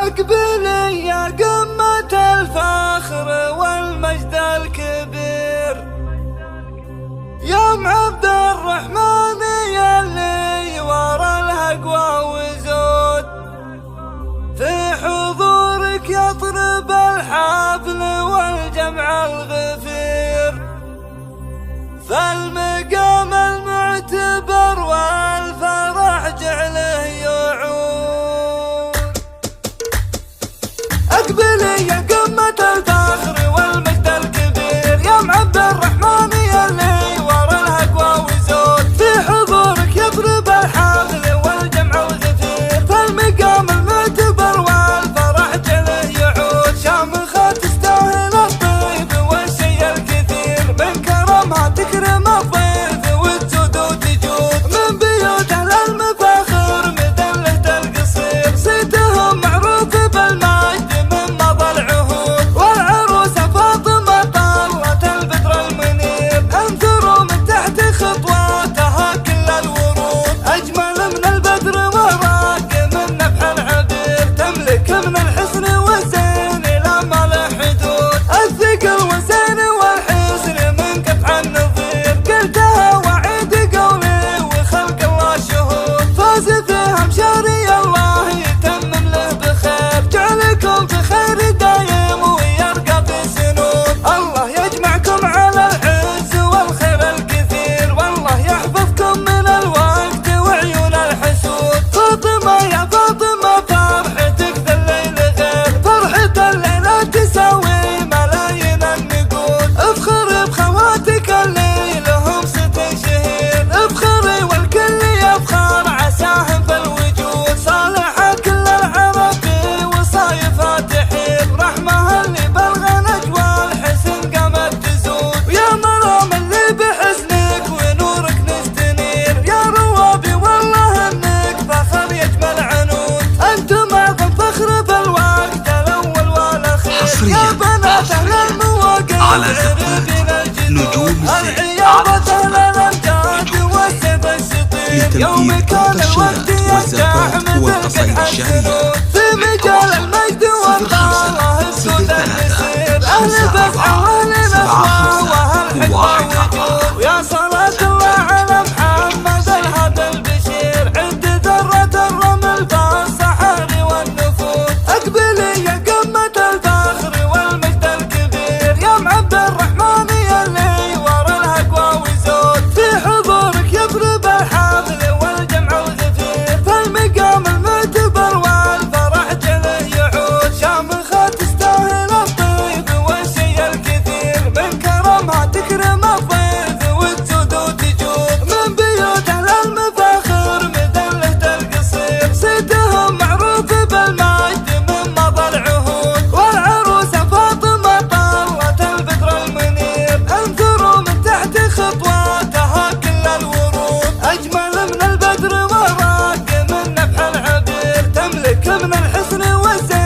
أقبلي يا قمة الفخر والمجد الكبير، يا عبد الرحمن يلي ورا الهقوى وزود، في حضورك يطرب الحفل والجمع الغفير، فالمقام المعتبر والفرح جعله يعود. أقبلي يا قمة الفخر والمجد الكبير، يا عبد الرحمن يلي ورا الهقوى وزود، في حضورك يطرب الحفل والجمع الغفير، فالمقام المعتبر والفرح جعله يعود. شامخة تستاهل الطيب والشي الكثير، من كرمها تكرم الضيف وتجود وتجود، من بيوت أهل المفاخر مدلة القصير، صيتهم معروف بالمجد من مضى العهود، والعروسة فاطمة طلت البدر المنير، انثروا من تحت خطواتها كل الورود، أجمل من البدر وراق من نفح العبير، تملك من الحسن والزين لا ما له حدود، الثقل والزين والحسن من قطع النظير، قلتها وعيد قولي وخلق الله شهود، فاز فيها مشاري الله يتمم له بخير، جعلكم في خير دايم ويرقى في سنود، الله يجمعكم على العز والخير الكثير، والله يحفظكم من الوقت وعيون الحسود. فاطمة يا فاطمة فرحتك ذا الليل غير، فرحة الليلة تساوي ملايين النقود، افخري بخواتك اللي لهم ست شهير، افخري والكل يفخر عساهم في الوجود، صالحة كل العرب في وصايفها تحير، رحمها اللي بلغ نجوى الحسن قامت تزود، ويا مرام اللي بحسنك ونورك نستنير، يا روابي والله انك فخر يجمل عنود، انتم اعظم فخر في الوقت الاول والاخير، يا بنات اهل المواقف على قناة نجوم الزين على لتنفيذ كرة الشراء والزكاة والقصائد الشعرية في مجال المجد والله السود المسير، أهل بسعة وأهل نصوى وأهل حكمة وجود، ويا صلاة الله على محمد الهدى البشير، عند ذرة الرمل فالصحاري والنفوس. أقبلي يا قمة الفخر والمجد الكبير، يا عبد الرحمن يلي ورا الهقوى وزود، في حضورك يضرب الحفل والجمع الغفير، فالمقام المعتبر والفرح جعله يعود. شامخة تستاهل الطيب والشي الكثير، من كرمها تكرم الضيف وتجود وتجود، من بيوت أهل المفاخر مدلة القصير، صيتهم معروف بالمجد من مضى العهود، والعروسة فاطمة طلت البدر المنير، انثروا من تحت خطواتها كل الورود، أجمل من البدر وراق من نفح العبير، تملك من الحسن والزين